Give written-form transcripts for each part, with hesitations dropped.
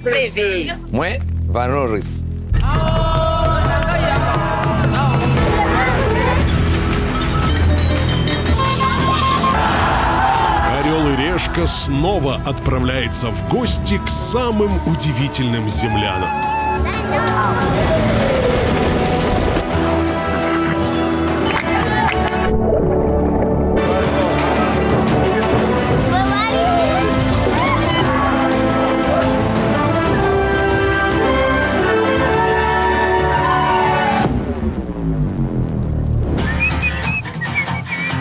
Привет. Муэ ванорис. Орел и Решка снова отправляется в гости к самым удивительным землянам.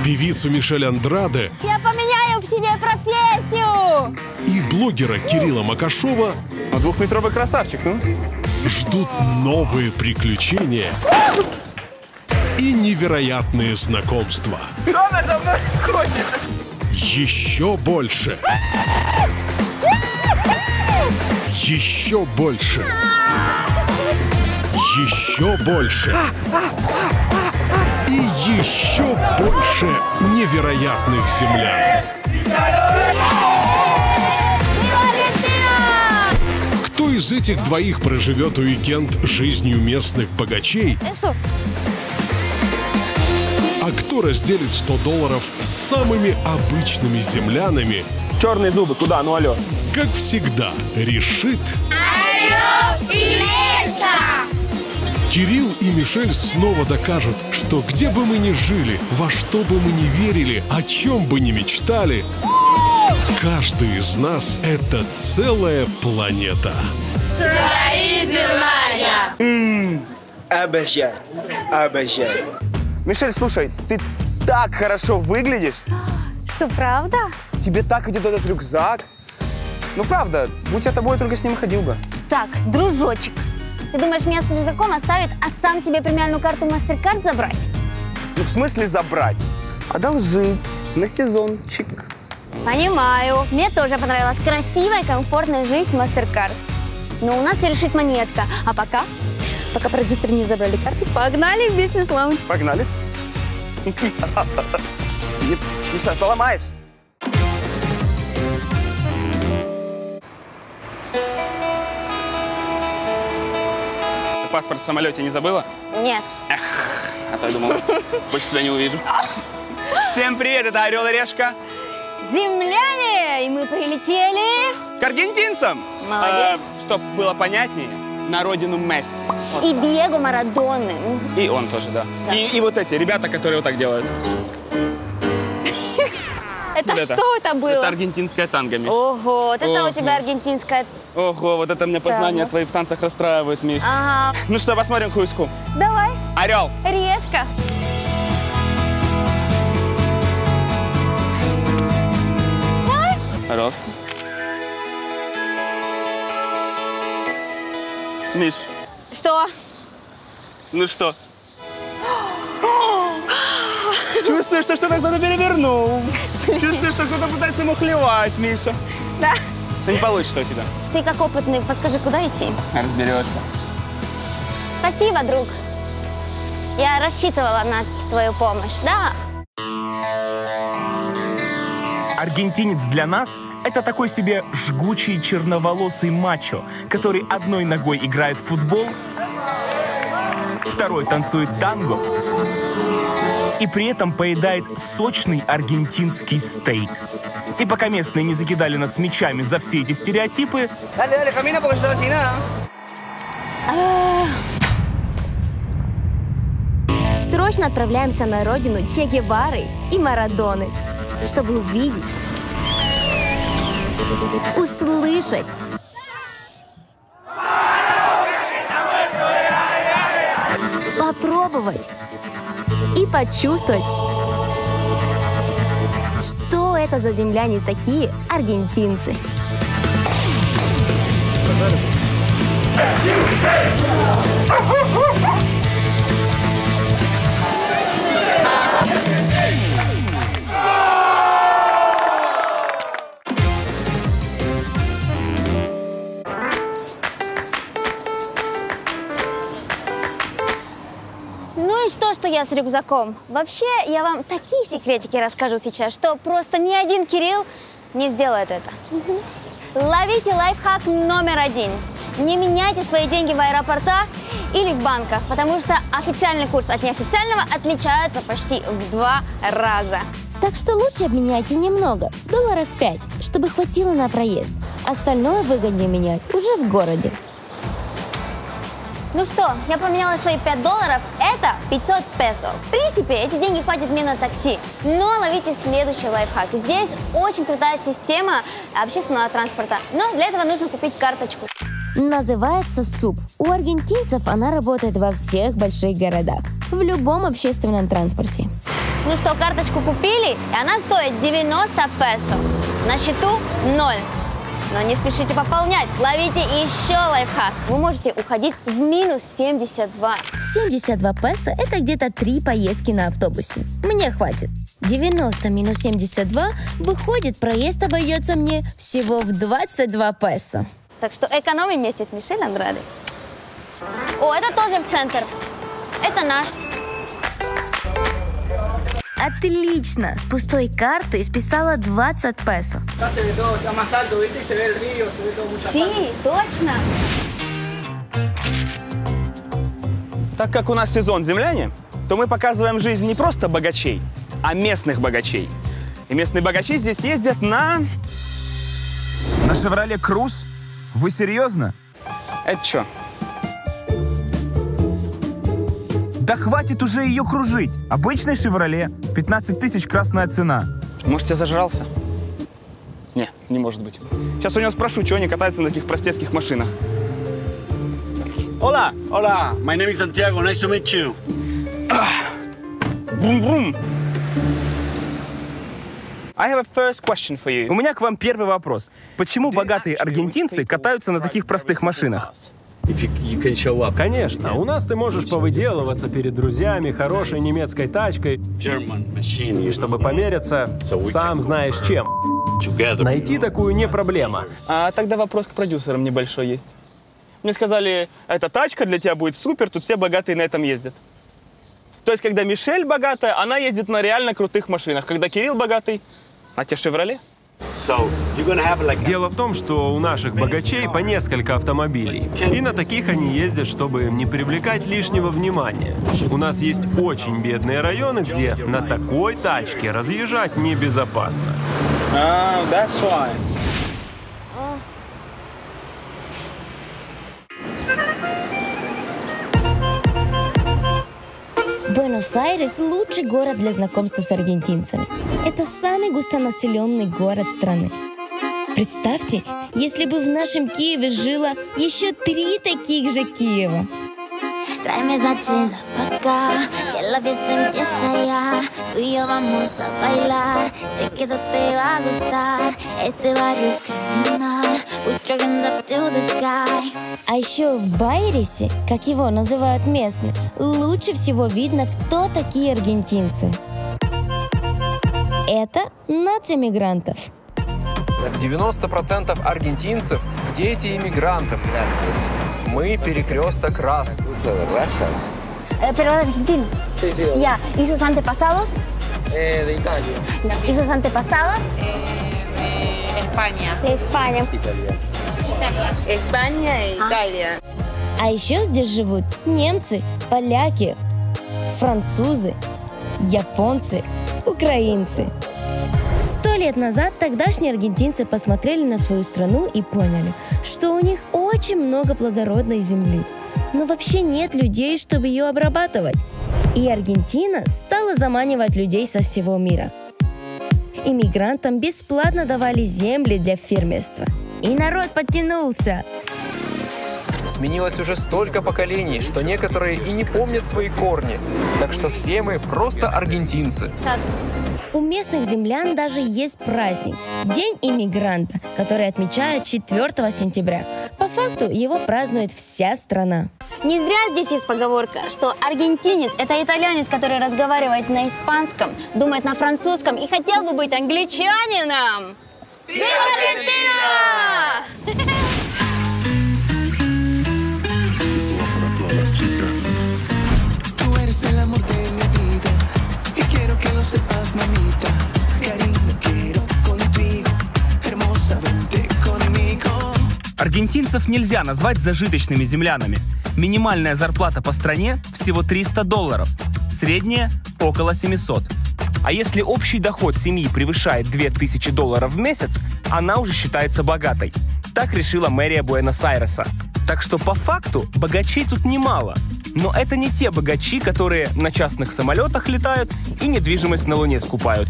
Певицу Мишель Андраде Я поменяю себе профессию! и блогера Кирилла Макашова Двухметровый красавчик, ну. ждут новые приключения и невероятные знакомства. Что она за мной ходит? Еще больше. Еще больше. Еще больше. И еще больше невероятных землян. Кто из этих двоих проживет уикенд жизнью местных богачей? А кто разделит $100 с самыми обычными землянами? Черные зубы, куда? Ну алло. Как всегда, решит Орел и Решка! Кирилл и Мишель снова докажут, что где бы мы ни жили, во что бы мы ни верили, о чем бы ни мечтали, каждый из нас — это целая планета. Строительная! Обожаю. Обожаю. Мишель, слушай, ты так хорошо выглядишь. Что, правда? Тебе так идет этот рюкзак. Ну правда, будь я тобой, только с ним и ходил бы. Так, дружочек, ты думаешь, меня с рюкзаком оставит, а сам себе премиальную карту MasterCard забрать? Ну в смысле забрать? Одолжить на сезончик. Понимаю. Мне тоже понравилась красивая, комфортная жизнь MasterCard. Но у нас все решит монетка. А пока продюсеры не забрали карту, погнали в бизнес-лаунж. Погнали. Нет, Миша, поломаешь. Паспорт в самолете не забыла? Нет. А то я думал, больше тебя не увижу. Всем привет, это Орел и Решка. Земляне! И мы прилетели. К аргентинцам. Молодец. Чтоб было понятнее, на родину Месси. Вот. И Диего Марадоны. И он тоже, да. И вот эти ребята, которые вот так делают. Это Вот что это было? Это аргентинская танго, Миш. Ого, вот это Ого. у тебя аргентинская... Ого, вот это мне познания Танго. твои в танцах расстраивают, Миш. Ага. Ну что, посмотрим хуйску. Давай, Орел. Решка. Пожалуйста. Миш, Что? ну что? Чувствуешь, что что-то кто-то перевернул. Чувствуешь, что кто-то пытается мухлевать, Миша. Да. Но не получится у тебя. Ты как опытный, подскажи, куда идти? Разберешься. Спасибо, друг. Я рассчитывала на твою помощь, да? Аргентинец для нас — это такой себе жгучий черноволосый мачо, который одной ногой играет в футбол, второй танцует танго и при этом поедает сочный аргентинский стейк. И пока местные не закидали нас мечами за все эти стереотипы, Dale, camina porque está vacinada. Срочно отправляемся на родину Че Гевары и Марадоны, чтобы увидеть, услышать, попробовать и почувствовать, что это за земляне такие аргентинцы. Ну и что я с рюкзаком? Вообще, я вам такие секретики расскажу сейчас, что просто ни один Кирилл не сделает это. Ловите лайфхак номер 1. Не меняйте свои деньги в аэропортах или в банках, потому что официальный курс от неофициального отличается почти в 2 раза. Так что лучше обменяйте немного, $5, чтобы хватило на проезд. Остальное выгоднее менять уже в городе. Ну что, я поменяла свои $5, это 500 песо. В принципе, эти деньги хватит мне на такси. Но ловите следующий лайфхак. Здесь очень крутая система общественного транспорта, но для этого нужно купить карточку. Называется СУП. У аргентинцев она работает во всех больших городах, в любом общественном транспорте. Ну что, карточку купили, и она стоит 90 песо. На счету 0. Но не спешите пополнять, ловите еще лайфхак. Вы можете уходить в минус 72. 72 песо – это где-то 3 поездки на автобусе. Мне хватит. 90 минус 72 выходит, проезд обойдется мне всего в 22 песо. Так что экономим вместе с Мишель Андраде. О, это тоже в центр. Это наш. Отлично! С пустой карты списала 20 песо. Си, точно. Так как у нас сезон земляне, то мы показываем жизнь не просто богачей, а местных богачей. И местные богачи здесь ездят на Шевроле Круз? Вы серьезно? Это что? Да хватит уже ее кружить. Обычный Шевроле. 15 тысяч красная цена. Может, я зажрался? Не может быть. Сейчас у него спрошу, чего они катаются на таких простецких машинах. Hola! Hola, my name is Santiago. Nice to meet you. Брум-брум. I have a first question for you. У меня к вам первый вопрос. Почему богатые аргентинцы катаются на таких простых машинах? Конечно, у нас ты можешь повыделываться перед друзьями хорошей немецкой тачкой, и чтобы помериться, сам знаешь чем. Найти такую не проблема. А тогда вопрос к продюсерам небольшой есть. Мне сказали, эта тачка для тебя будет супер, тут все богатые на этом ездят. То есть, когда Мишель богатая, она ездит на реально крутых машинах. Когда Кирилл богатый, на те Шевроле. Дело в том, что у наших богачей по несколько автомобилей. И на таких они ездят, чтобы не привлекать лишнего внимания. У нас есть очень бедные районы, где на такой тачке разъезжать небезопасно. That's why. Буэнос-Айрес – лучший город для знакомства с аргентинцами. Это самый густонаселенный город страны. Представьте, если бы в нашем Киеве жило еще 3 таких же Киева. Tráeme esa chela pa' acá, que la fiesta empieza ya. Tú y yo vamos a bailar, sé que esto te va a gustar. Este barrio es criminal, put your hands up to the sky. А еще в Байресе, как его называют местные, лучше всего видно, кто такие аргентинцы. Это нация мигрантов. 90% аргентинцев – дети иммигрантов. Мы перекресток рас. Pero Argentina. Ya, ¿y sus antepasados? De Italia. ¿Y sus antepasados? España. De España. España e Italia. А еще здесь живут немцы, поляки, французы, японцы, украинцы. 100 лет назад тогдашние аргентинцы посмотрели на свою страну и поняли, что у них очень много плодородной земли, но вообще нет людей, чтобы ее обрабатывать. И Аргентина стала заманивать людей со всего мира. Иммигрантам бесплатно давали земли для фермерства. И народ подтянулся. Сменилось уже столько поколений, что некоторые и не помнят свои корни. Так что все мы просто аргентинцы. У местных землян даже есть праздник – День иммигранта, который отмечают 4 сентября. По факту его празднует вся страна. Не зря здесь есть поговорка, что аргентинец – это итальянец, который разговаривает на испанском, думает на французском и хотел бы быть англичанином. Вива Аргентина! Sepas, mamita, cariño quiero contigo, hermosa, vente conmigo. Аргентинцев нельзя назвать зажиточными землянами. Минимальная зарплата по стране всего $300, средняя – около 700. А если общий доход семьи превышает $2000 в месяц, она уже считается богатой. Так решила мэрия Буэнос-Айреса. Так что по факту богачей тут немало. Но это не те богачи, которые на частных самолетах летают и недвижимость на Луне скупают.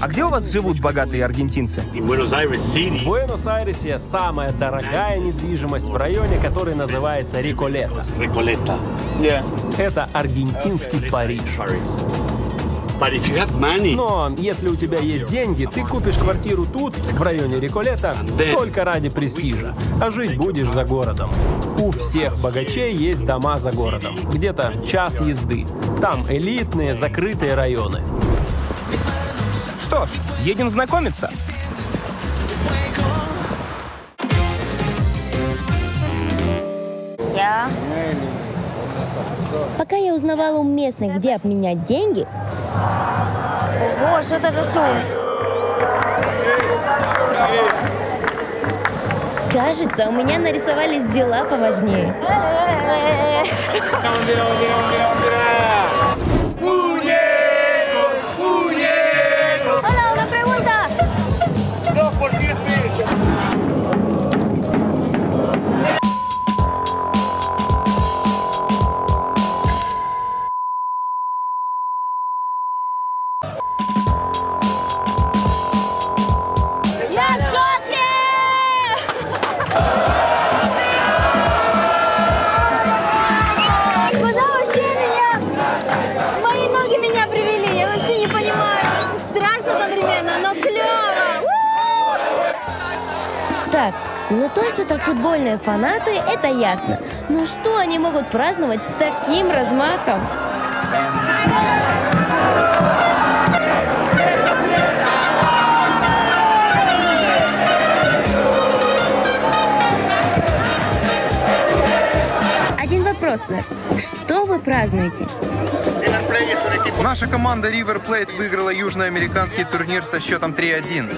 А где у вас живут богатые аргентинцы? В Буэнос-Айресе самая дорогая недвижимость в районе, который называется Реколета. Это аргентинский Париж. Но если у тебя есть деньги, ты купишь квартиру тут, в районе Реколета, только ради престижа. А жить будешь за городом. У всех богачей есть дома за городом. Где-то час езды. Там элитные, закрытые районы. Что ж, едем знакомиться. Пока я узнавала у местных, где обменять деньги... Ого, что это же шум? Кажется, у меня нарисовались дела поважнее. Hola, una pregunta. 2 por 10 pesos. Куда вообще меня? Мои ноги меня привели. Я вообще не понимаю. Страшно одновременно, но клево. Так, ну то, что это футбольные фанаты, это ясно. Но что они могут праздновать с таким размахом? Один вопрос, сэр. Что вы празднуете? Наша команда River Plate выиграла южноамериканский турнир со счетом 3-1.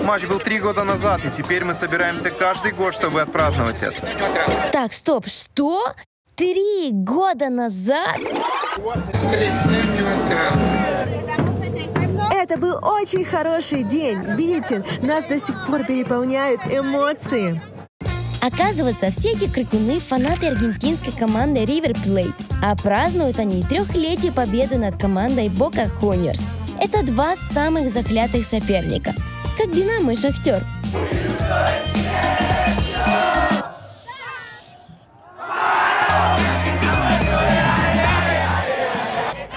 Матч был 3 года назад, и теперь мы собираемся каждый год, чтобы отпраздновать это. Так, стоп, что? 3 года назад? Это был очень хороший день. Видите, нас до сих пор переполняют эмоции. Оказывается, все эти крикуны – фанаты аргентинской команды River Plate, а празднуют они 3-летие победы над командой Boca Juniors. Это 2 самых заклятых соперника, как Динамо и Шахтер.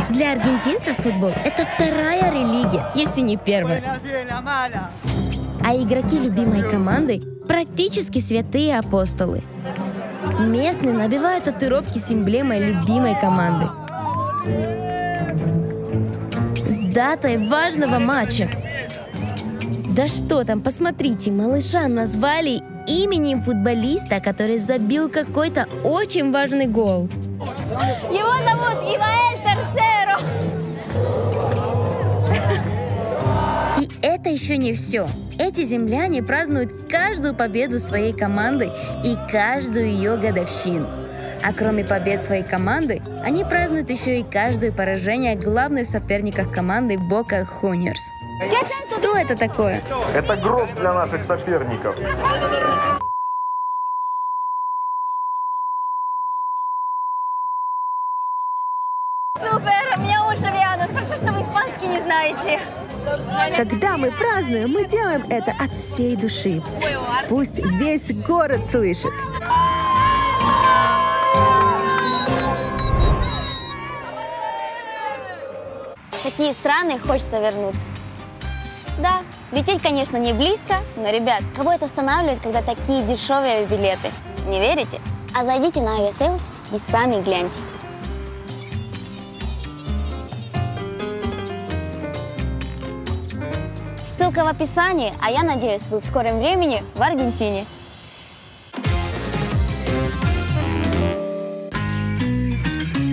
Для аргентинцев футбол – это 2-я религия, если не 1-я. А игроки любимой команды практически святые апостолы. Местные набивают татуировки с эмблемой любимой команды. С датой важного матча. Да что там, посмотрите, малыша назвали именем футболиста, который забил какой-то очень важный гол. Его зовут Иваэль Терсеро. И это еще не все. Эти земляне празднуют каждую победу своей команды и каждую ее годовщину. А кроме побед своей команды, они празднуют еще и каждое поражение главных соперников команды Boca Juniors. Что это такое? Это гроб для наших соперников. Супер, мне уши вянут. Хорошо, что вы испанский не знаете. Когда мы празднуем, мы делаем это от всей души. Пусть весь город слышит. В какие страны хочется вернуться? Да, лететь, конечно, не близко, но, ребят, кого это останавливает, когда такие дешевые билеты? Не верите? А зайдите на Aviasales и сами гляньте. Ссылка в описании, а я надеюсь, вы в скором времени в Аргентине.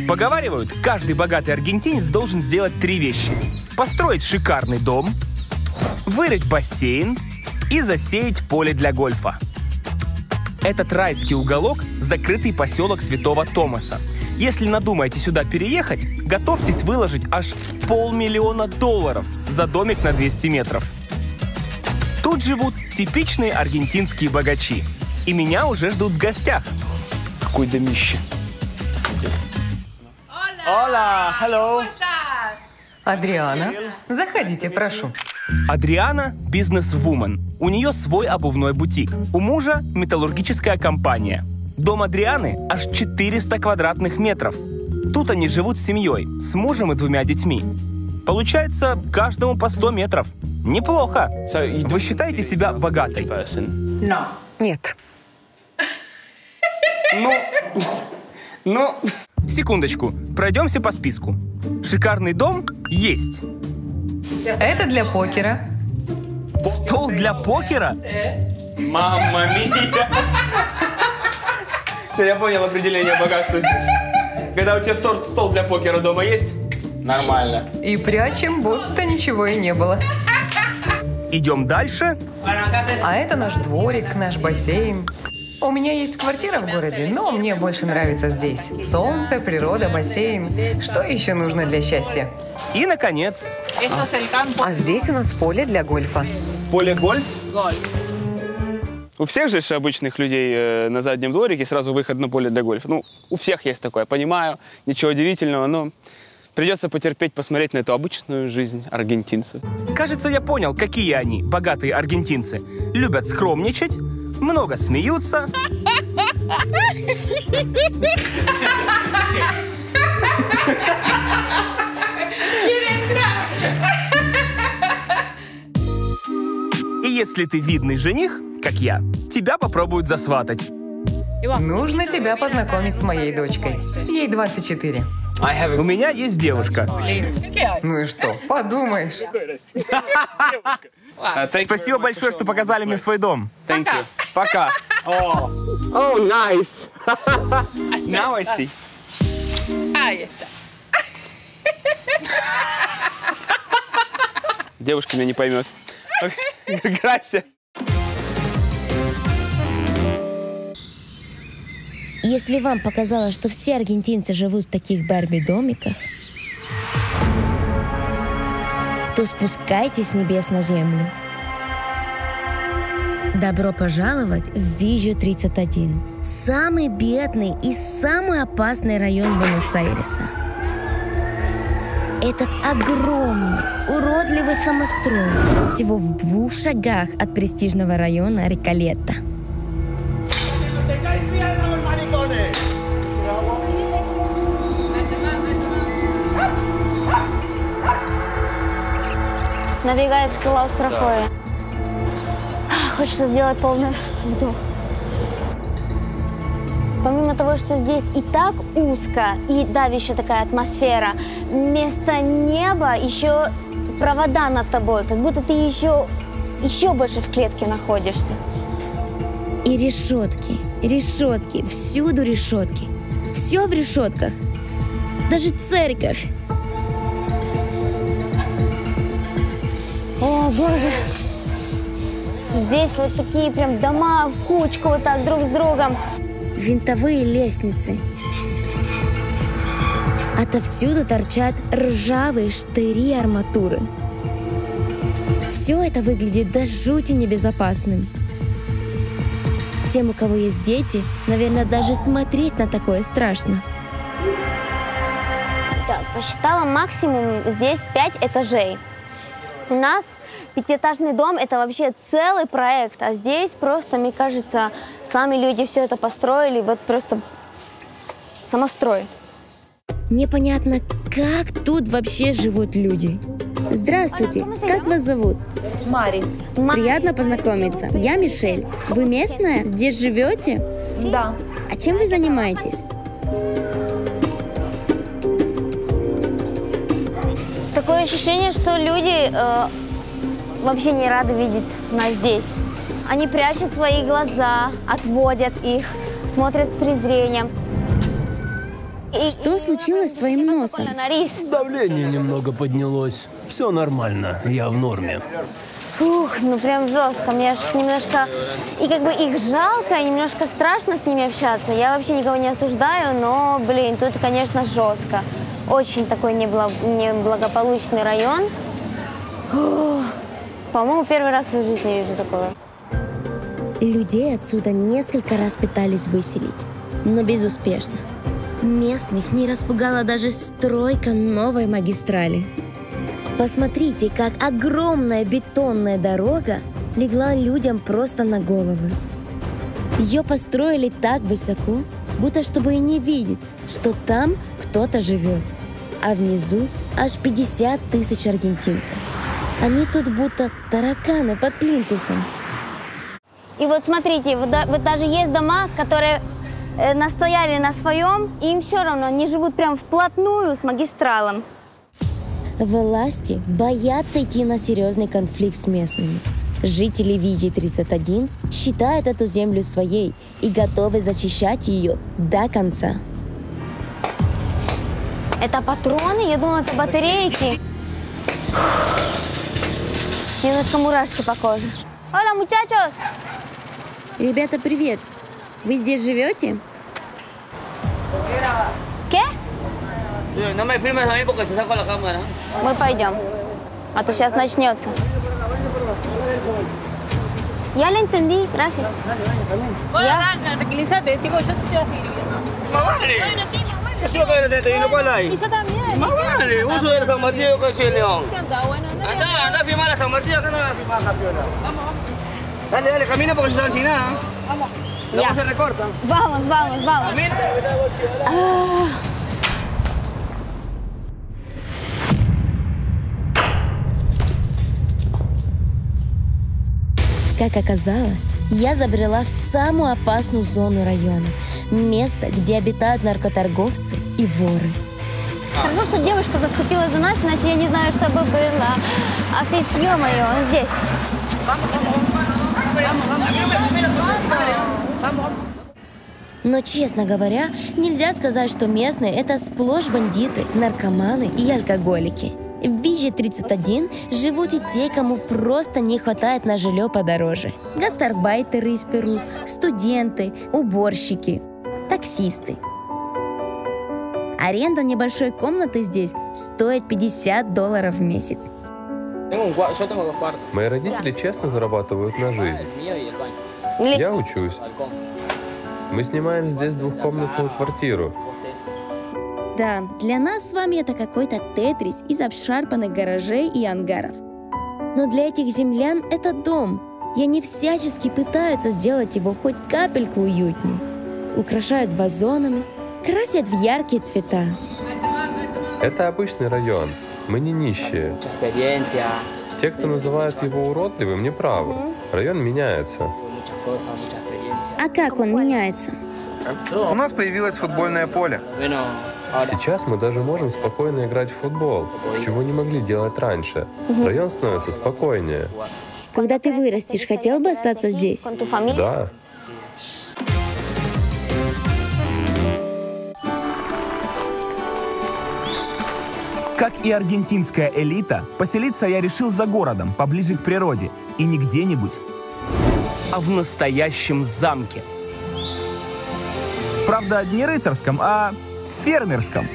Поговаривают, каждый богатый аргентинец должен сделать 3 вещи. Построить шикарный дом, вырыть бассейн и засеять поле для гольфа. Этот райский уголок – закрытый поселок Святого Томаса. Если надумаете сюда переехать, готовьтесь выложить аж $500 000 за домик на 200 метров. Тут живут типичные аргентинские богачи. И меня уже ждут в гостях. Какой домище. Hola, hello. Адриана, заходите, прошу. Адриана – бизнес-вумен. У нее свой обувной бутик. У мужа – металлургическая компания. Дом Адрианы аж 400 квадратных метров. Тут они живут с семьей, с мужем и 2 детьми. Получается, каждому по 100 метров. Неплохо. Вы считаете себя богатой? Нет. Ну... Секундочку, пройдемся по списку. Шикарный дом есть. Это для покера. Стол для покера? Мамма мия! Все, я понял определение богатства здесь. Когда у тебя стол для покера дома есть, нормально. И прячем, будто ничего и не было. Идем дальше. А это наш дворик, наш бассейн. У меня есть квартира в городе, но мне больше нравится здесь. Солнце, природа, бассейн. Что еще нужно для счастья? И, наконец... А здесь у нас поле для гольфа. Поле гольф? У всех же обычных людей на заднем дворике сразу выход на поле для гольфа. Ну, у всех есть такое, понимаю, ничего удивительного, но придется потерпеть, посмотреть на эту обычную жизнь аргентинцев. Кажется, я понял, какие они, богатые аргентинцы. Любят скромничать, много смеются. И если ты видный жених, как я, тебя попробуют засватать. Нужно тебя познакомить с моей дочкой. Ей 24. У меня есть девушка. Ну и что, подумаешь. Спасибо большое, что показали мне свой дом. Thank you. Пока. Oh, nice. Now I see. Девушка меня не поймет. Gracias. Если вам показалось, что все аргентинцы живут в таких Барби-домиках, то спускайтесь с небес на землю. Добро пожаловать в Виллу 31. Самый бедный и самый опасный район Буэнос-Айреса. Этот огромный, уродливый самострой всего в 2 шагах от престижного района Реколета. Набегает клаустрофобия. Хочется сделать полный вдох. Помимо того, что здесь и так узко, и давящая такая атмосфера, вместо неба еще провода над тобой, как будто ты еще больше в клетке находишься. И решетки, всюду решетки. Все в решетках. Даже церковь. О, боже. Здесь вот такие прям дома в кучку вот так друг с другом. Винтовые лестницы. Отовсюду торчат ржавые штыри арматуры. Все это выглядит до жути небезопасным. Тем, у кого есть дети, наверное, даже смотреть на такое страшно. Так, посчитала, максимум здесь 5 этажей. У нас 5-этажный дом – это вообще целый проект, а здесь просто, мне кажется, сами люди все это построили, вот просто самострой. Непонятно, как тут вообще живут люди. Здравствуйте, как вас зовут? Мари. Приятно познакомиться. Я Мишель. Вы местная? Здесь живете? Да. А чем вы занимаетесь? Такое ощущение, что люди вообще не рады видеть нас здесь. Они прячут свои глаза, отводят их, смотрят с презрением. Что случилось с твоим носом? Давление немного поднялось. Все нормально, я в норме. Фух, ну прям жестко. Мне аж немножко... И как бы их жалко, и немножко страшно с ними общаться. Я вообще никого не осуждаю, но, блин, тут, конечно, жестко. Очень такой неблагополучный район. По-моему, первый раз в своей жизни вижу такое. Людей отсюда несколько раз пытались выселить, но безуспешно. Местных не распугала даже стройка новой магистрали. Посмотрите, как огромная бетонная дорога легла людям просто на головы. Ее построили так высоко, будто чтобы и не видеть, что там кто-то живет. А внизу аж 50 тысяч аргентинцев. Они тут будто тараканы под плинтусом. И вот смотрите, вот даже есть дома, которые настояли на своем, и им все равно, они живут прям вплотную с магистралом. Власти боятся идти на серьезный конфликт с местными. Жители Виджи-31 считают эту землю своей и готовы защищать ее до конца. Это патроны? Я думала, это батарейки. Немножко мурашки по коже. Hola, muchachos! Ребята, привет! Вы здесь живете? ¿Qué? Мы пойдем, а то сейчас начнется. Я le entendí, gracias. Tranquilízate, sigo, yo sí te voy a seguir. Más vale. ¿Qué se va a caer de este? ¿Y no cuál hay? Y yo también. Más vale. Uso de San Martín, yo que soy el León. Bueno, Anda a firmar a San Martín, acá no vas a firmar, campeona. Dale, dale, camina porque yo están sin nada. Vamos. Ya. Se recortan. Vamos, vamos, vamos. Как оказалось, я забрела в самую опасную зону района. Место, где обитают наркоторговцы и воры. Хорошо, что девушка заступила за нас, иначе я не знаю, что бы было. А ты, ё-моё, он здесь. Но, честно говоря, нельзя сказать, что местные — это сплошь бандиты, наркоманы и алкоголики. В Виджи-31 живут и те, кому просто не хватает на жилье подороже. Гастарбайтеры из Перу, студенты, уборщики, таксисты. Аренда небольшой комнаты здесь стоит $50 в месяц. Мои родители честно зарабатывают на жизнь. Я учусь. Мы снимаем здесь двухкомнатную квартиру. Да, для нас с вами это какой-то тетрис из обшарпанных гаражей и ангаров. Но для этих землян это дом, и они всячески пытаются сделать его хоть капельку уютнее. Украшают вазонами, красят в яркие цвета. Это обычный район. Мы не нищие. Те, кто называют его уродливым, не правы. Район меняется. А как он меняется? У нас появилось футбольное поле. Сейчас мы даже можем спокойно играть в футбол, чего не могли делать раньше. Район становится спокойнее. Когда ты вырастешь, хотел бы остаться здесь? Да. Как и аргентинская элита, поселиться я решил за городом, поближе к природе. И не где-нибудь, а в настоящем замке. Правда, не рыцарском, а фермерском.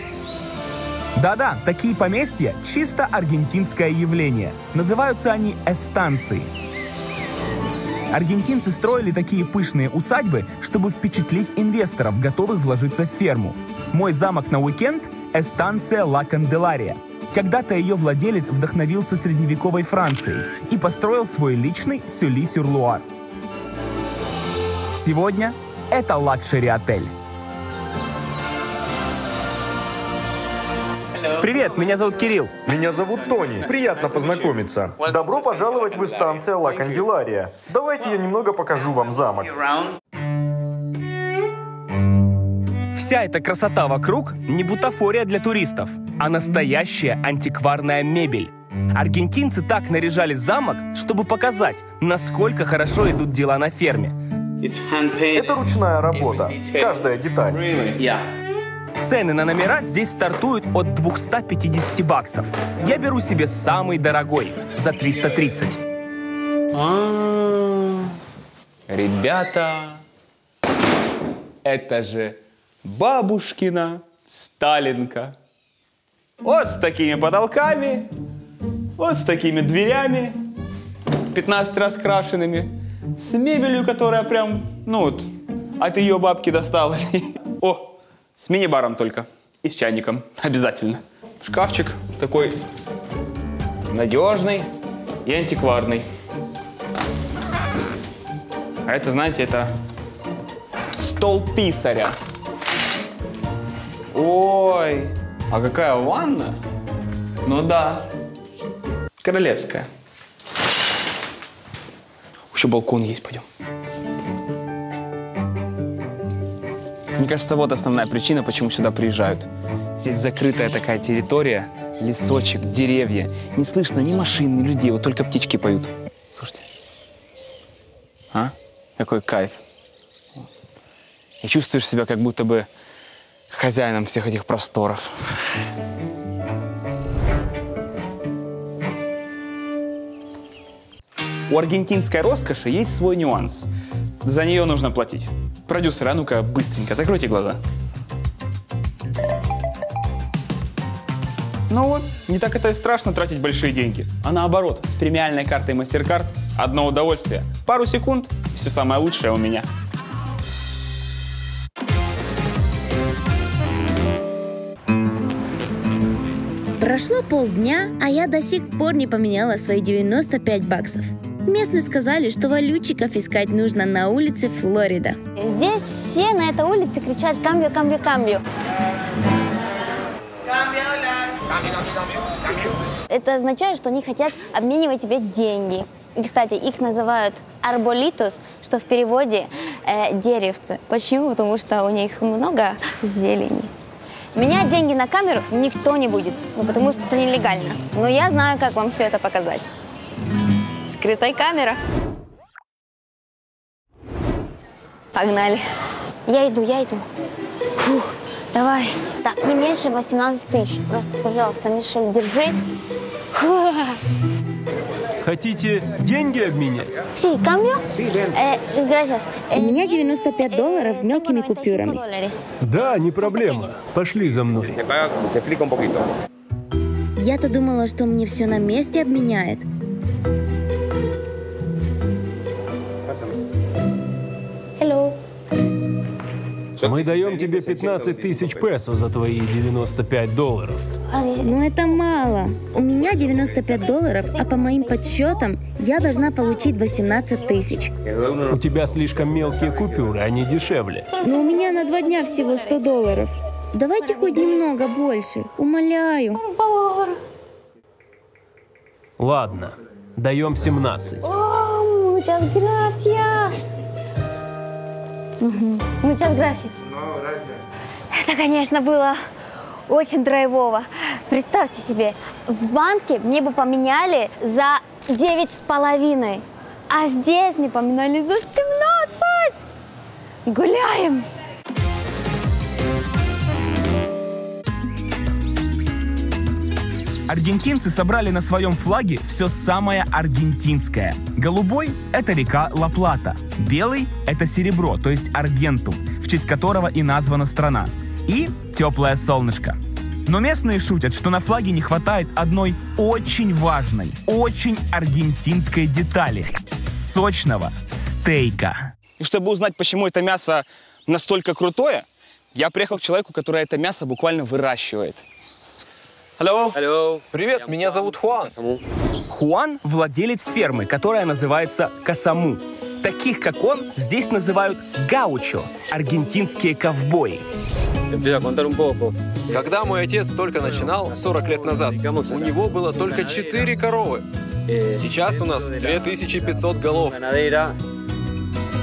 Да-да, такие поместья – чисто аргентинское явление. Называются они эстанцией. Аргентинцы строили такие пышные усадьбы, чтобы впечатлить инвесторов, готовых вложиться в ферму. Мой замок на уикенд – эстанция Ла Канделария. Когда-то ее владелец вдохновился средневековой Францией и построил свой личный Сюли-сюр-Луар. Сегодня это лакшери-отель. Привет, меня зовут Кирилл. Меня зовут Тони. Приятно познакомиться. Добро пожаловать в эстанция Ла Канделария. Давайте я немного покажу вам замок. Вся эта красота вокруг не бутафория для туристов, а настоящая антикварная мебель. Аргентинцы так наряжали замок, чтобы показать, насколько хорошо идут дела на ферме. Это ручная работа. Каждая деталь. Цены на номера здесь стартуют от $250. Я беру себе самый дорогой, за 330. Ребята, это же бабушкина Сталинка. Вот с такими потолками, вот с такими дверями, 15 раз крашенными, с мебелью, которая прям, ну вот, от ее бабки досталась. О, с мини-баром только и с чайником, обязательно. Шкафчик такой надежный и антикварный. А это, знаете, это стол писаря. Ой, а какая ванна? Ну да, королевская. Еще балкон есть, пойдем. Мне кажется, вот основная причина, почему сюда приезжают. Здесь закрытая такая территория, лесочек, деревья. Не слышно ни машин, ни людей, вот только птички поют. Слушайте. А? Какой кайф. И чувствуешь себя как будто бы хозяином всех этих просторов. У аргентинской роскоши есть свой нюанс. За нее нужно платить. Продюсеры, а ну-ка быстренько, закройте глаза. Ну вот, не так это и страшно тратить большие деньги. А наоборот, с премиальной картой MasterCard одно удовольствие. Пару секунд, все самое лучшее у меня. Прошло полдня, а я до сих пор не поменяла свои 95 баксов. Местные сказали, что валютчиков искать нужно на улице Флорида. Здесь все на этой улице кричат «камбио, камбио, камбио». Это означает, что они хотят обменивать тебе деньги. И, кстати, их называют арболитус, что в переводе деревцы. Почему? Потому что у них много зелени. Менять деньги на камеру никто не будет, потому что это нелегально. Но я знаю, как вам все это показать. Скрытая камера. Погнали. Я иду. Фух, давай. Так, не меньше 18 тысяч. Просто, пожалуйста, Мишель, держись. Фух. Хотите деньги обменять? Sí, cambio? Gracias. У меня $95 мелкими купюрами. Да, не проблема. Пошли за мной. Я-то думала, что мне все на месте обменяет. Hello. Мы даем тебе 15 тысяч песо за твои $95. Но это мало. У меня $95, а по моим подсчетам я должна получить 18 тысяч. У тебя слишком мелкие купюры, они дешевле. Но у меня на 2 дня всего $100. Давайте хоть немного больше, умоляю. Ладно, даем 17. Muchas gracias. Muchas gracias. Это, конечно, было очень драйвово. Представьте себе, в банке мне бы поменяли за 9,5, а здесь мне поменяли за 17. Гуляем! Аргентинцы собрали на своем флаге все самое аргентинское. Голубой – это река Ла-Плата. Белый – это серебро, то есть аргентум, в честь которого и названа страна. И теплое солнышко. Но местные шутят, что на флаге не хватает одной очень важной, очень аргентинской детали – сочного стейка. И чтобы узнать, почему это мясо настолько крутое, я приехал к человеку, который это мясо буквально выращивает. Алло. Привет, меня зовут Хуан. Хуан – владелец фермы, которая называется Касаму. Таких, как он, здесь называют гаучо – аргентинские ковбои. Когда мой отец только начинал, 40 лет назад, у него было только 4 коровы. Сейчас у нас 2500 голов.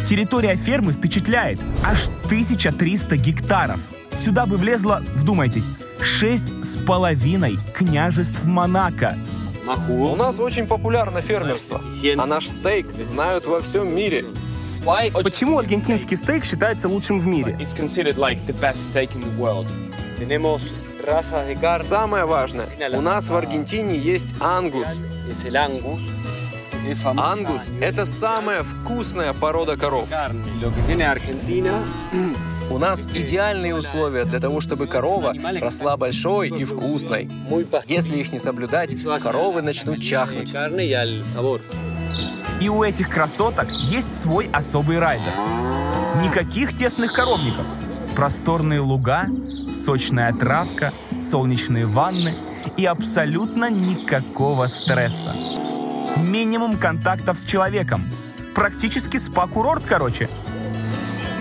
Территория фермы впечатляет – аж 1300 гектаров. Сюда бы влезло, вдумайтесь, 6,5 княжеств Монако. У нас очень популярно фермерство, а наш стейк знают во всем мире. Почему аргентинский стейк считается лучшим в мире? Самое важное, у нас в Аргентине есть ангус. Ангус – это самая вкусная порода коров. У нас идеальные условия для того, чтобы корова росла большой и вкусной. Если их не соблюдать, коровы начнут чахнуть. И у этих красоток есть свой особый райдер. Никаких тесных коровников. Просторные луга, сочная травка, солнечные ванны и абсолютно никакого стресса. Минимум контактов с человеком. Практически спа-курорт, короче.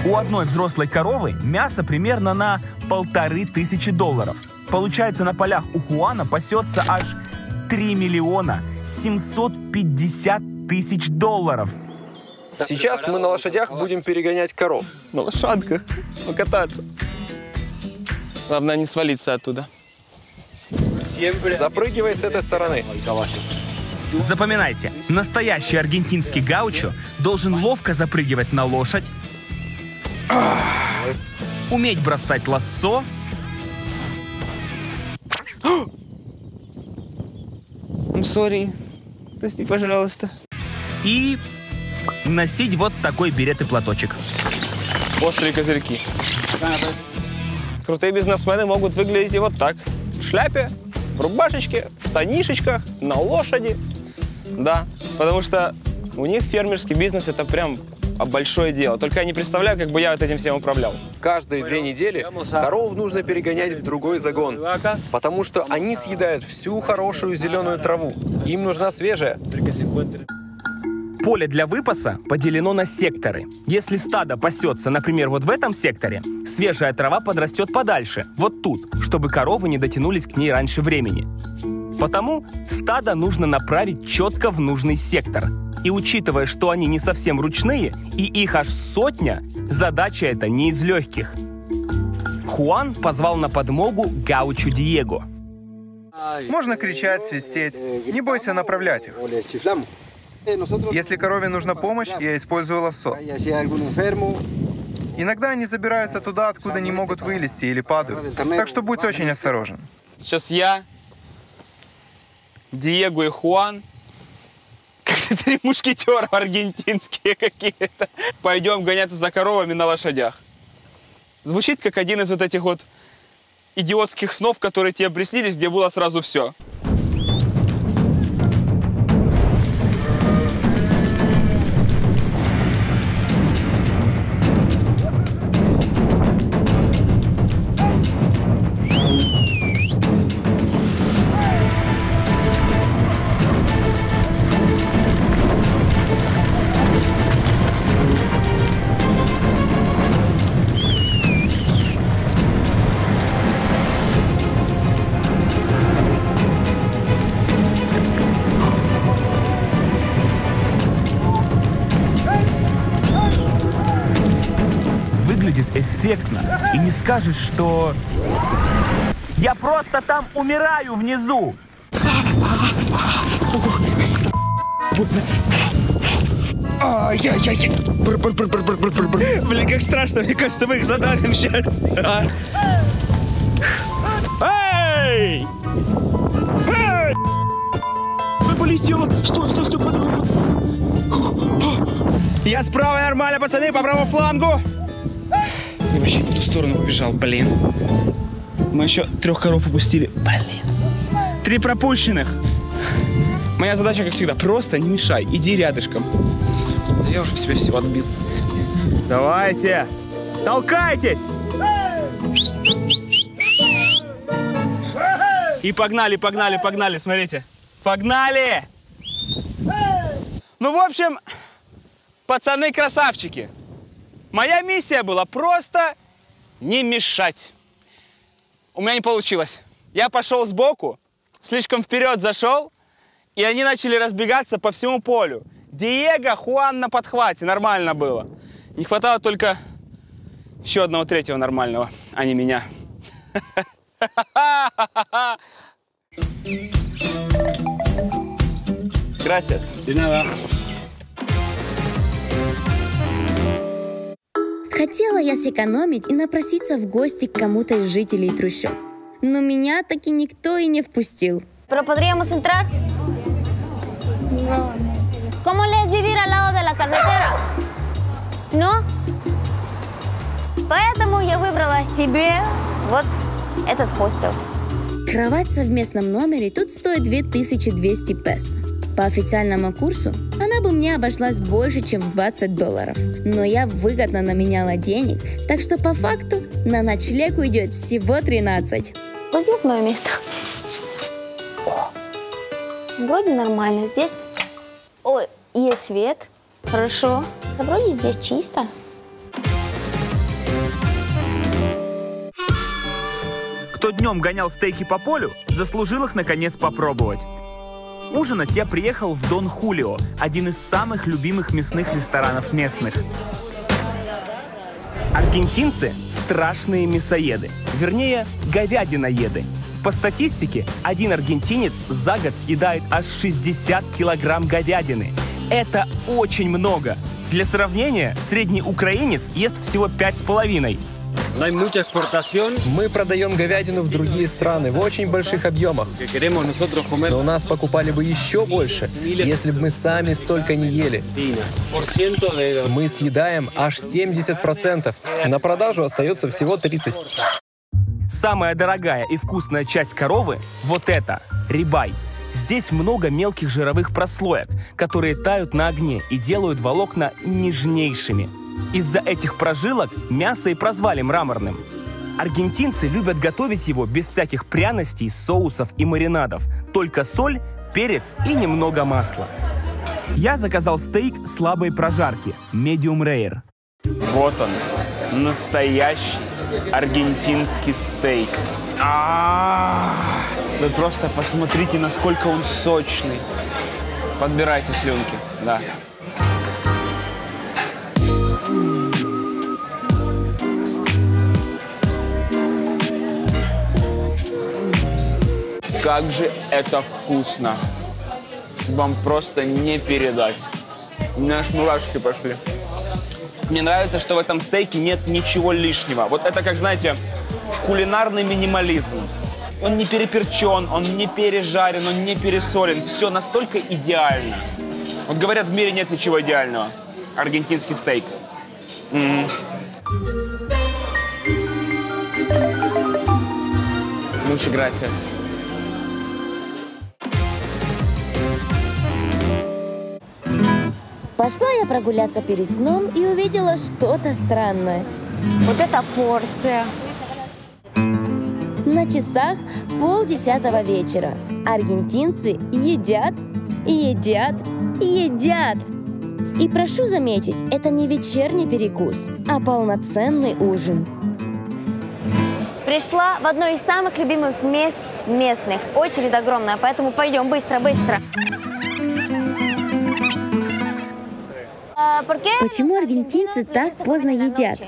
У одной взрослой коровы мясо примерно на $1500. Получается, на полях у Хуана пасется аж 3 миллиона 750 тысяч $. Сейчас мы на лошадях будем перегонять коров. На лошадках покататься. Главное не свалиться оттуда. Запрыгивай с этой стороны. Запоминайте, настоящий аргентинский гаучо должен ловко запрыгивать на лошадь, уметь бросать лассо, Sorry. Прости, пожалуйста. И носить вот такой берет и платочек. Острые козырьки. Крутые бизнесмены могут выглядеть и вот так. В шляпе, в рубашечке, в штанишечках, на лошади. Да, потому что у них фермерский бизнес – это прям большое дело. Только я не представляю, как бы я вот этим всем управлял. Каждые 2 недели коров нужно перегонять в другой загон, потому что они съедают всю хорошую зеленую траву. Им нужна свежая. Поле для выпаса поделено на секторы. Если стадо пасется, например, вот в этом секторе, свежая трава подрастет подальше, вот тут, чтобы коровы не дотянулись к ней раньше времени. Потому стадо нужно направить четко в нужный сектор. И учитывая, что они не совсем ручные, и их аж 100, задача эта не из легких. Хуан позвал на подмогу гаучо Диего. Можно кричать, свистеть. Не бойся направлять их. Если корове нужна помощь, я использую лассо. Иногда они забираются туда, откуда не могут вылезти или падают. Так что будь очень осторожен. Сейчас я, Диего и Хуан, как-то 3 мушкетера аргентинские какие-то, пойдем гоняться за коровами на лошадях. Звучит как один из вот этих вот идиотских снов, которые тебе приснились, где было сразу все. Эффектно. И не скажешь, что я просто там умираю внизу. Блин, как страшно, мне кажется, мы их задавим сейчас. Эй! Эй! Полетело! Стой, подруга! Я справа, нормально, пацаны, по правому флангу! Я вообще не в ту сторону побежал, блин. Мы еще 3 коров упустили. Блин. 3 пропущенных. Моя задача, как всегда, просто не мешай. Иди рядышком. Я уже в себе все отбил. Давайте. Толкайтесь. И погнали, смотрите. Погнали. Ну, в общем, пацаны красавчики. Моя миссия была просто не мешать. У меня не получилось. Я пошел сбоку, слишком вперед зашел, и они начали разбегаться по всему полю. Диего, Хуан на подхвате, нормально было. Не хватало только еще одного 3-го нормального, а не меня. Gracias. De nada. Хотела я сэкономить и напроситься в гости к кому-то из жителей трущоб. Но меня таки никто и не впустил. Pero podríamos entrar. ¿Cómo les vivir al lado de la carretera? ¿No? Поэтому я выбрала себе вот этот хостел. Кровать в совместном номере тут стоит 2200 песо. По официальному курсу она бы мне обошлась больше, чем в $20. Но я выгодно наменяла денег, так что по факту на ночлег уйдет всего 13. Вот здесь мое место. О, вроде нормально. Здесь, ой, есть свет. Хорошо. Да вроде здесь чисто. Кто днем гонял стейки по полю, заслужил их наконец попробовать. Ужинать я приехал в Дон Хулио, один из самых любимых мясных ресторанов местных. Аргентинцы – страшные мясоеды, вернее, говядиноеды. По статистике, один аргентинец за год съедает аж 60 килограмм говядины. Это очень много. Для сравнения, средний украинец ест всего 5,5. Мы продаем говядину в другие страны в очень больших объемах. Но у нас покупали бы еще больше, если бы мы сами столько не ели. Мы съедаем аж 70%. На продажу остается всего 30%. Самая дорогая и вкусная часть коровы – вот это – рибай. Здесь много мелких жировых прослоек, которые тают на огне и делают волокна нежнейшими. Из-за этих прожилок мясо и прозвали мраморным. Аргентинцы любят готовить его без всяких пряностей, соусов и маринадов. Только соль, перец и немного масла. Я заказал стейк слабой прожарки – medium rare. Вот он, настоящий аргентинский стейк. Вы просто посмотрите, насколько он сочный. Подбирайте слюнки, да. Как же это вкусно! Вам просто не передать. У меня аж мурашки пошли. Мне нравится, что в этом стейке нет ничего лишнего. Вот это, как знаете, кулинарный минимализм. Он не переперчен, он не пережарен, он не пересолен. Все настолько идеально. Вот говорят, в мире нет ничего идеального. Аргентинский стейк. Muchas gracias. Пошла я прогуляться перед сном и увидела что-то странное. Вот это порция. На часах 9:30 вечера. Аргентинцы едят, едят, едят. И прошу заметить, это не вечерний перекус, а полноценный ужин. Пришла в одно из самых любимых мест местных. Очередь огромная, поэтому пойдем быстро-быстро. Почему аргентинцы так поздно едят?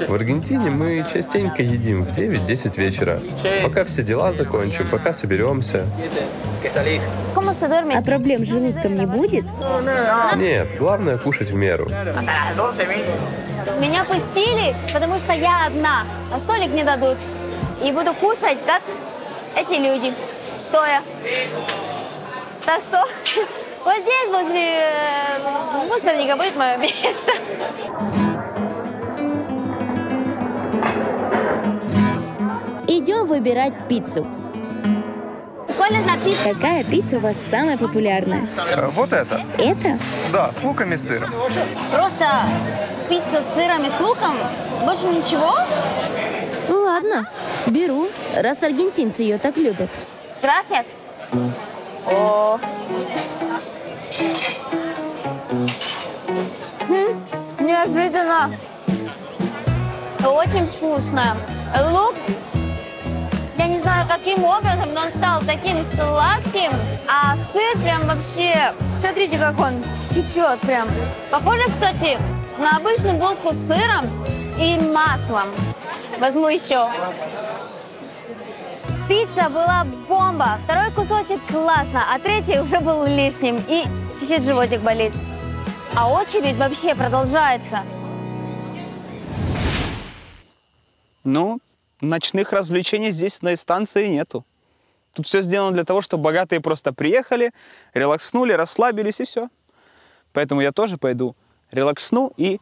В Аргентине мы частенько едим в 9-10 вечера. Пока все дела закончим, пока соберемся. А проблем с желудком не будет? Нет, главное кушать в меру. Меня пустили, потому что я одна, а столик не дадут. И буду кушать, как эти люди, стоя. Так что вот здесь, возле мусорника, будет мое место. Идем выбирать пиццу. Какая пицца у вас самая популярная? Вот это. Это? Да, с луком и сыром. Просто пицца с сыром и с луком? Больше ничего? Ладно, беру, раз аргентинцы ее так любят. Gracias. О. Неожиданно. Очень вкусно. Лук, я не знаю, каким образом, но он стал таким сладким. А сыр прям вообще... Смотрите, как он течет прям. Похоже, кстати, на обычную булку с сыром и маслом. Возьму еще. Пицца была бомба. Второй кусочек классно, а третий уже был лишним. И чуть-чуть животик болит. А очередь вообще продолжается. Ну, ночных развлечений здесь на станции нету. Тут все сделано для того, чтобы богатые просто приехали, релакснули, расслабились и все. Поэтому я тоже пойду релаксну и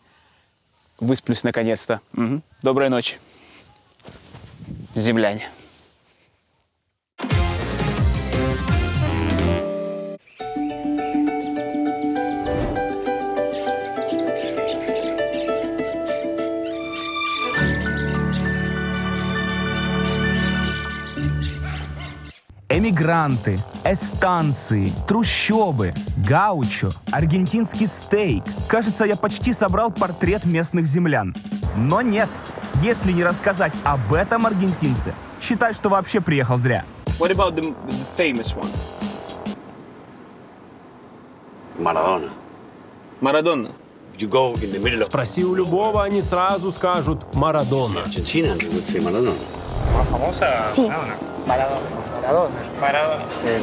высплюсь наконец-то. Угу. Доброй ночи, земляне. Эмигранты, эстанцы, трущобы, гаучо, аргентинский стейк. Кажется, я почти собрал портрет местных землян. Но нет, если не рассказать об этом аргентинце, считай, что вообще приехал зря. What about the famous one? Марадона. Марадона. Спроси у любого, они сразу скажут Марадона. Sí.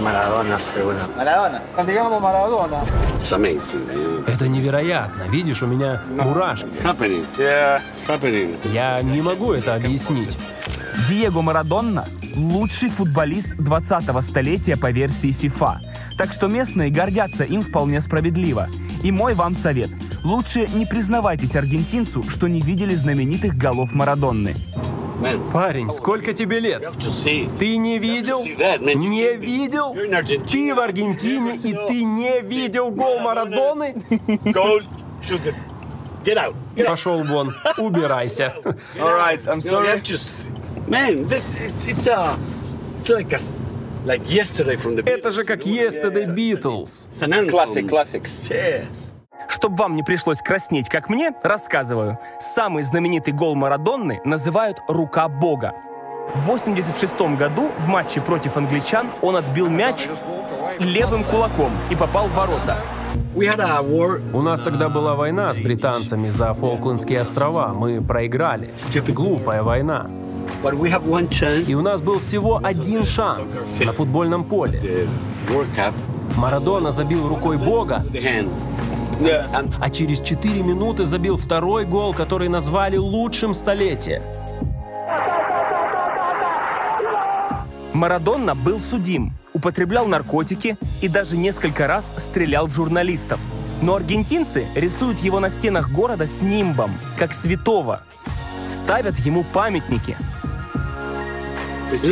Марадона, seguro. Maradona. Digamos Maradona. It's amazing. Это невероятно. Видишь, у меня мурашки. It's happening. Yeah, it's happening. Я не могу это объяснить. Диего Марадона – лучший футболист 20-го столетия по версии FIFA. Так что местные гордятся им вполне справедливо. И мой вам совет – лучше не признавайтесь аргентинцу, что не видели знаменитых голов Марадонны. Парень, сколько тебе лет? Ты не видел? Не видел? Ты в Аргентине, и ты не видел гол Марадоны? Пошел вон, убирайся. Это же как Yesterday Beatles. Classic. Чтоб вам не пришлось краснеть, как мне, рассказываю. Самый знаменитый гол Марадонны называют «Рука Бога». В 1986 году в матче против англичан он отбил мяч левым кулаком и попал в ворота. У нас тогда была война с британцами за Фолклендские острова. Мы проиграли. Глупая война. И у нас был всего один шанс на футбольном поле. Марадона забил рукой Бога, а через 4 минуты забил второй гол, который назвали лучшим столетия. Марадона был судим, употреблял наркотики и даже несколько раз стрелял в журналистов. Но аргентинцы рисуют его на стенах города с нимбом, как святого. Ставят ему памятники.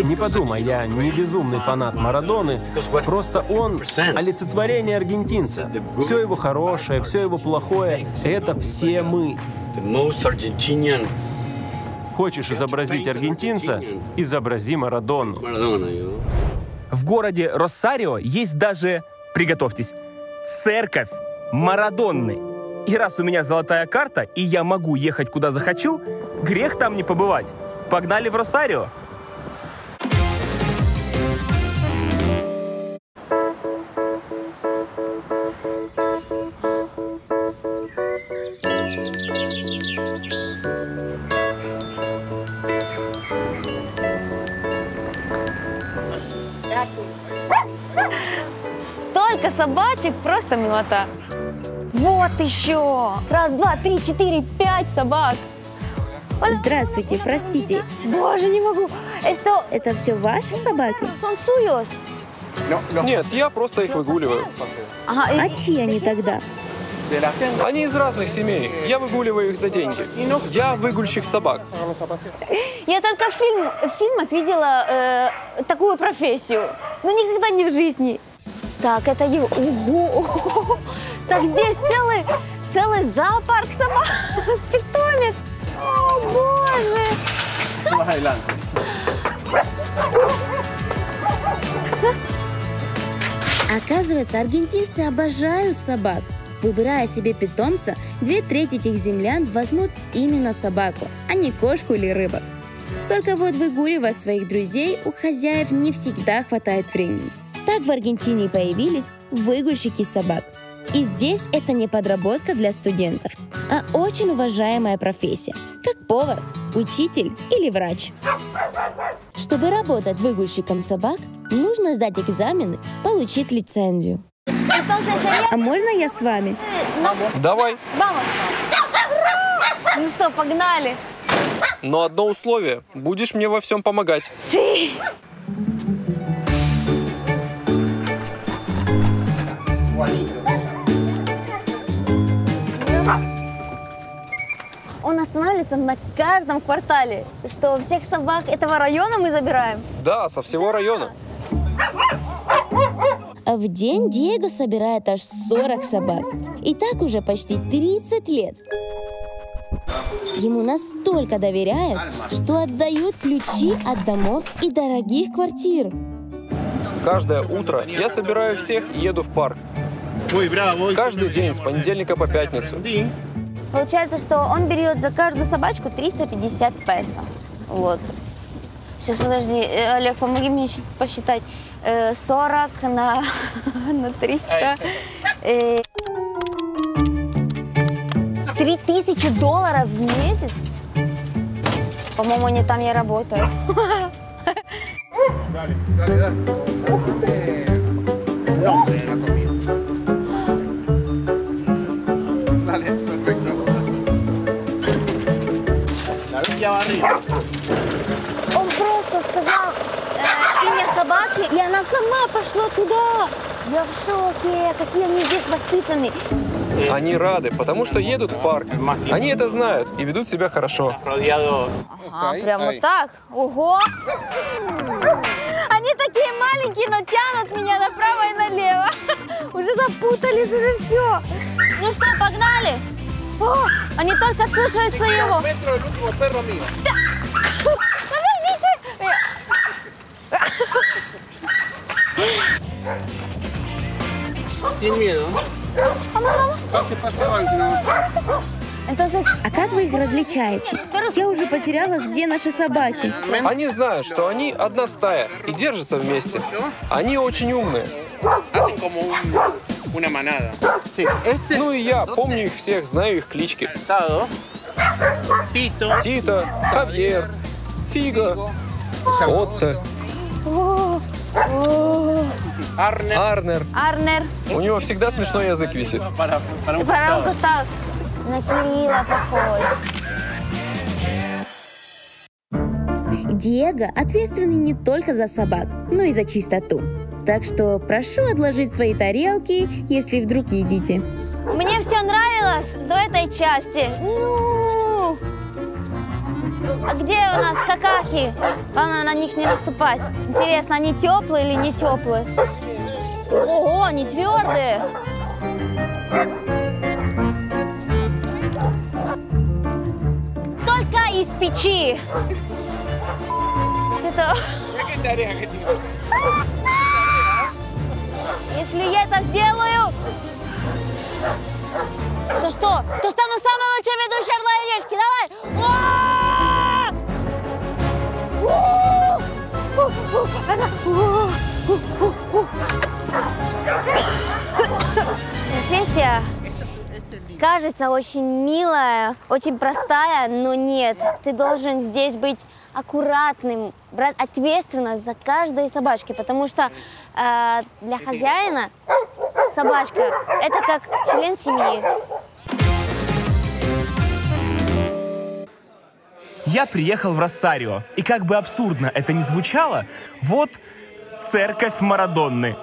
Не подумай, я не безумный фанат Марадоны, просто он олицетворение аргентинца. Все его хорошее, все его плохое – это все мы. Хочешь изобразить аргентинца – изобрази Марадону. В городе Росарио есть даже, приготовьтесь, церковь Марадонны. И раз у меня золотая карта, и я могу ехать куда захочу, грех там не побывать. Погнали в Росарио! Столько собачек, просто милота. Вот еще! Раз, два, три, четыре, 5 собак. Здравствуйте, простите. Боже, не могу. Это все ваши собаки? Son suyos. Нет, я просто их выгуливаю. А чьи они тогда? Они из разных семей. Я выгуливаю их за деньги. Я выгульщик собак. Я только в фильмах видела такую профессию, но никогда не в жизни. Так, это его... Ого! Так, здесь целый зоопарк собак. Питомец. О, боже! Оказывается, аргентинцы обожают собак. Выбирая себе питомца, 2/3 этих землян возьмут именно собаку, а не кошку или рыбок. Только вот выгуливать своих друзей у хозяев не всегда хватает времени. Так в Аргентине появились выгульщики собак. И здесь это не подработка для студентов, а очень уважаемая профессия, как повар, учитель или врач. Чтобы работать выгульщиком собак, нужно сдать экзамены, получить лицензию. А можно я с вами? Давай. Ну что, погнали. Но одно условие. Будешь мне во всем помогать. Sí. кажется, на каждом квартале, что всех собак этого района мы забираем. Да, со всего района. В день Диего собирает аж 40 собак. И так уже почти 30 лет. Ему настолько доверяют, что отдают ключи от домов и дорогих квартир. Каждое утро я собираю всех и еду в парк. Каждый день, с понедельника по пятницу. Получается, что он берет за каждую собачку 350 песо. Вот. Сейчас, подожди, Олег, помоги мне посчитать. 40 на 300. $3000 в месяц? По-моему, не там я работаю. Он просто сказал имя собаки, и она сама пошла туда. Я в шоке, какие они здесь воспитанные. Они рады, потому что едут в парк. Они это знают и ведут себя хорошо. Ага, прямо так? Ого! Они такие маленькие, но тянут меня направо и налево. Уже запутались, уже все. Ну что, погнали? О, они только слушаются его. Да. Подождите! Sin miedo. А как вы их различаете? Я уже потерялась, где наши собаки. Они знают, что они одна стая и держатся вместе. Они очень умные. Ну и я помню их всех, знаю их клички. Тита, Хавьер, Фиго, Отто, Арнер. У него всегда смешной язык висит. Воронку стал на Кирилла похож. Диего ответственный не только за собак, но и за чистоту. Так что прошу отложить свои тарелки, если вдруг едите. Мне все нравилось до этой части. Ну, а где у нас какахи? Главное на них не наступать. Интересно, они теплые или не теплые? Ого, они твердые. Только из печи. Это... Если я это сделаю, то что? То стану самой лучшей ведущей «Орла и решки». Давай! Профессия кажется очень милая, очень простая, но нет. Ты должен здесь быть аккуратным, брать ответственность за каждой собачки, потому что для хозяина собачка – это как член семьи. Я приехал в Росарио, и как бы абсурдно это ни звучало, вот церковь Марадонны.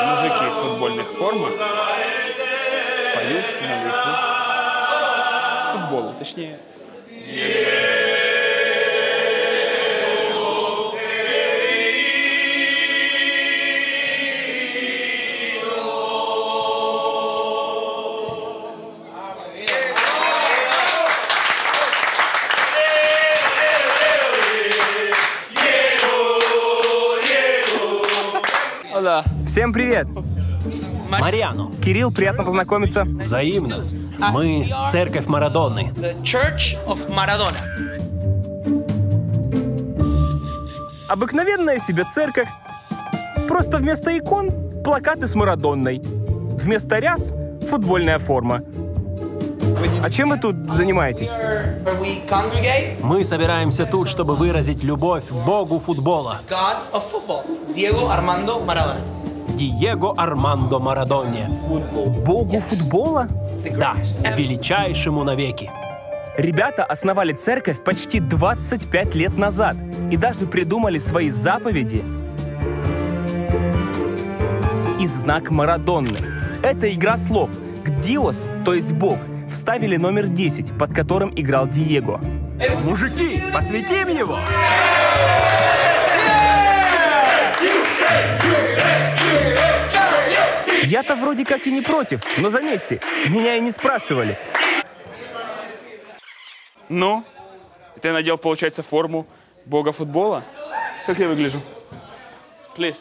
Мужики в футбольных формах поют молитву. Футболу, точнее. Всем привет! Мариано. Кирилл, приятно познакомиться. Взаимно. Мы церковь Марадонны. Church of Maradona. Обыкновенная себе церковь. Просто вместо икон плакаты с Марадонной. Вместо ряс футбольная форма. А чем вы тут занимаетесь? Мы собираемся тут, чтобы выразить любовь к богу футбола. God of football. Diego Armando Maradona. Диего Армандо Марадоне. Богу футбола? Да, величайшему навеки. Ребята основали церковь почти 25 лет назад и даже придумали свои заповеди и знак Марадонны. Это игра слов. К «Диос», то есть Бог, вставили номер 10, под которым играл Диего. Мужики, посвятим его! Я-то вроде как и не против, но заметьте, меня и не спрашивали. Ну, ты надел, получается, форму бога футбола? Как я выгляжу? Please.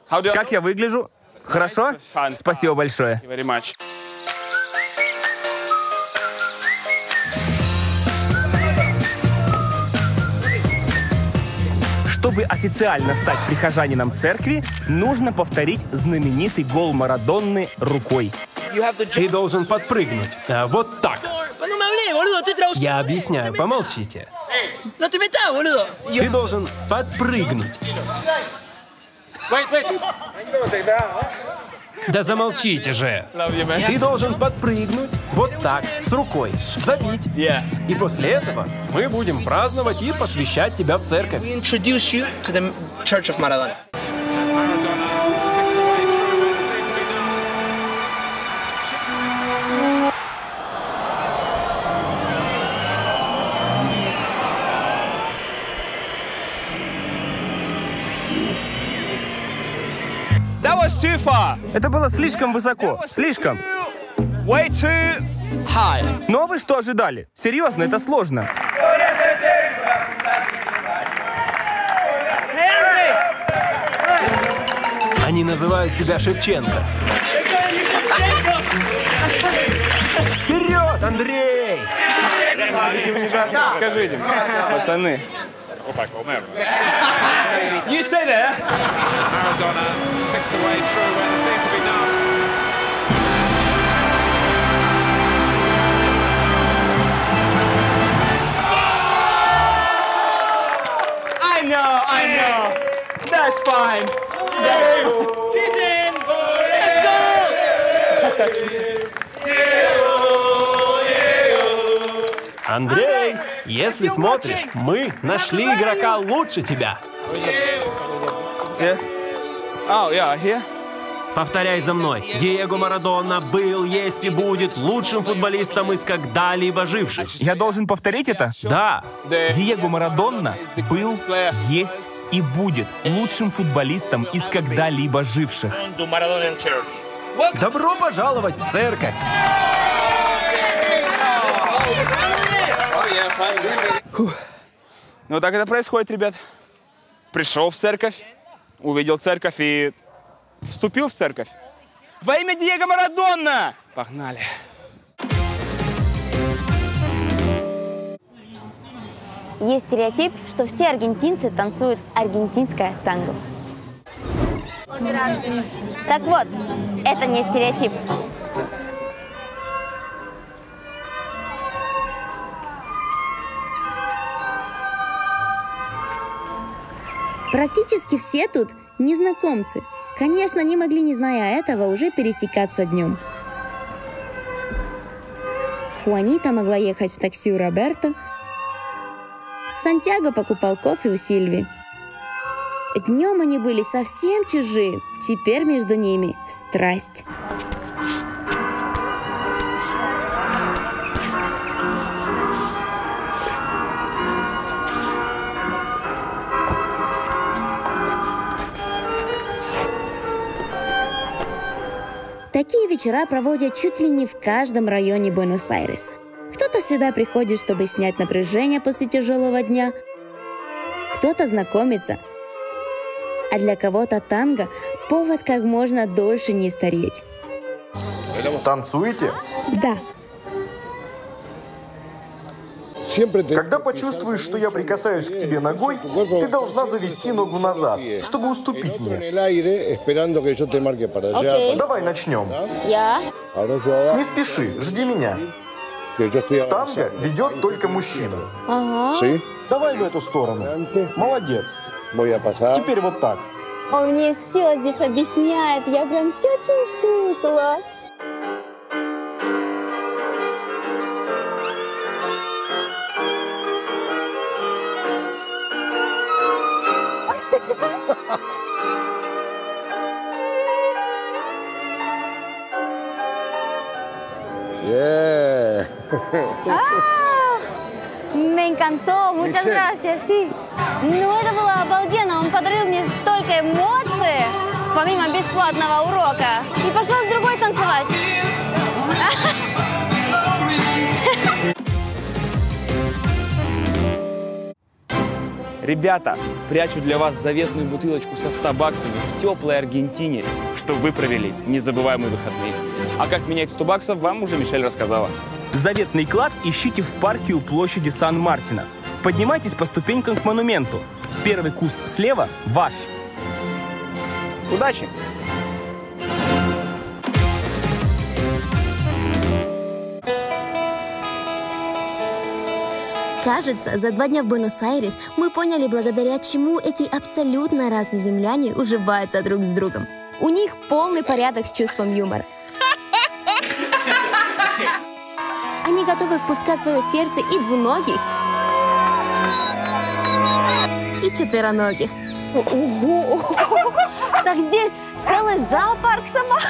Как я выгляжу? Хорошо? Спасибо большое. Very much. Чтобы официально стать прихожанином церкви, нужно повторить знаменитый гол Марадонны рукой. Ты должен подпрыгнуть. Вот так. Я объясняю, помолчите. Ты должен подпрыгнуть. Да замолчите же. Ты должен подпрыгнуть вот так, с рукой, забить. И после этого мы будем праздновать и посвящать тебя в церковь. Это было слишком высоко. Слишком. Way too high. Ну а вы что ожидали? Серьезно, это сложно. Они называют тебя Шевченко. Вперед, Андрей! Скажите, пацаны. You stay there. Maradona flicks away through where there seemed to be none. I know. That's fine. He's in. Let's go. Андрей, если смотришь, мы нашли игрока лучше тебя. Повторяй за мной. Диего Марадона был, есть и будет лучшим футболистом из когда-либо живших. Я должен повторить это? Да. Диего Марадона был, есть и будет лучшим футболистом из когда-либо живших. Добро пожаловать в церковь. Ну так это происходит, ребят. Пришел в церковь, увидел церковь и вступил в церковь. Во имя Диего Марадона! Погнали. Есть стереотип, что все аргентинцы танцуют аргентинское танго. Так вот, это не стереотип. Практически все тут незнакомцы. Конечно, не могли, не зная этого, уже пересекаться днем. Хуанита могла ехать в такси у Роберто. Сантьяго покупал кофе у Сильви. Днем они были совсем чужие. Теперь между ними страсть. Такие вечера проводят чуть ли не в каждом районе Буэнос-Айреса. Кто-то сюда приходит, чтобы снять напряжение после тяжелого дня, кто-то знакомится, а для кого-то танго – повод как можно дольше не стареть. Танцуете? Да. Когда почувствуешь, что я прикасаюсь к тебе ногой, ты должна завести ногу назад, чтобы уступить мне. Давай начнем. Не спеши, жди меня. В танго ведет только мужчина. Давай в эту сторону. Молодец. Теперь вот так. Он мне все здесь объясняет. Я прям все чувствую. Класс. Me encantó, muchas gracias, sí. Ну, это было обалденно, он подарил мне столько эмоций, помимо бесплатного урока, и пошел с другой танцевать. Ребята, прячу для вас заветную бутылочку со 100 баксами в теплой Аргентине, чтобы вы провели незабываемые выходные. А как менять 100 баксов, вам уже Мишель рассказала. Заветный клад ищите в парке у площади Сан-Мартино. Поднимайтесь по ступенькам к монументу. Первый куст слева ваш. Удачи! Кажется, за 2 дня в Буэнос-Айрес мы поняли, благодаря чему эти абсолютно разные земляне уживаются друг с другом. У них полный порядок с чувством юмора. Они готовы впускать в свое сердце и двуногих, и четвероногих. Ого! Так здесь целый зоопарк собак.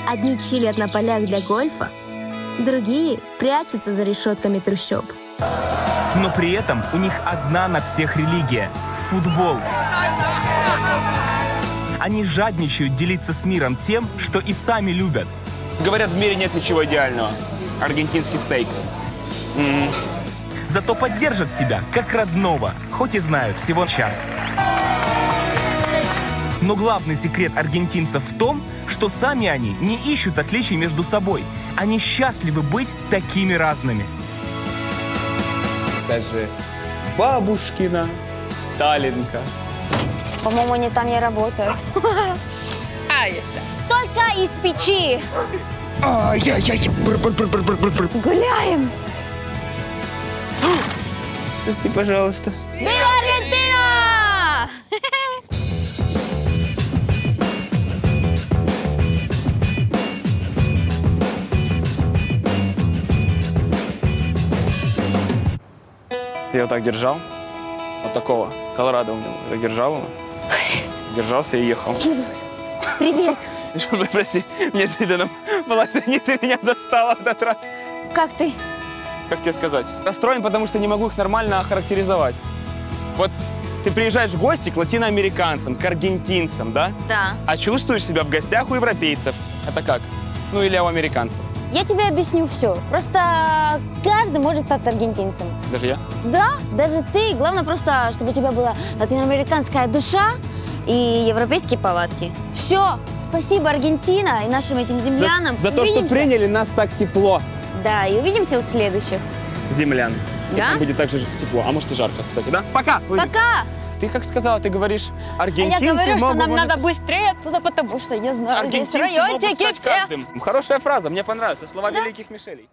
Одни чилят на полях для гольфа, другие прячутся за решетками трущоб. Но при этом у них одна на всех религия – футбол. Они жадничают делиться с миром тем, что и сами любят. Говорят, в мире нет ничего идеального. Аргентинский стейк. Зато поддержат тебя, как родного, хоть и знают всего час. Но главный секрет аргентинцев в том, что сами они не ищут отличий между собой. Они счастливы быть такими разными. Даже бабушкина Сталинка. По-моему, не там я работаю. Только из печи. Гуляем. Прости, пожалуйста. Вива Аргентина! Ты его так держал? Вот такого. Колорадо у него. Так держал его? Держался и ехал. Привет. Прости, в неожиданном положении ты меня застала в этот раз. Как ты? Как тебе сказать? Расстроен, потому что не могу их нормально охарактеризовать. Вот ты приезжаешь в гости к латиноамериканцам, к аргентинцам, да? Да. А чувствуешь себя в гостях у европейцев. Это как? Ну или у американцев. Я тебе объясню все. Просто каждый может стать аргентинцем. Даже я? Да, даже ты. Главное просто, чтобы у тебя была латиноамериканская душа и европейские повадки. Все. Спасибо, Аргентина, и нашим этим землянам. За то, что приняли нас так тепло. Да, и увидимся у следующих. Землян. Да? И там будет так же тепло. А может и жарко, кстати, да? Пока! Пока! Ты как сказала, ты говоришь, аргентинцы А я говорю, что нам может... надо быстрее оттуда, потому что я знаю, здесь Аргентинцы могут райончики стать все. каждым. Хорошая фраза, мне понравилась. Слова великих Мишелей.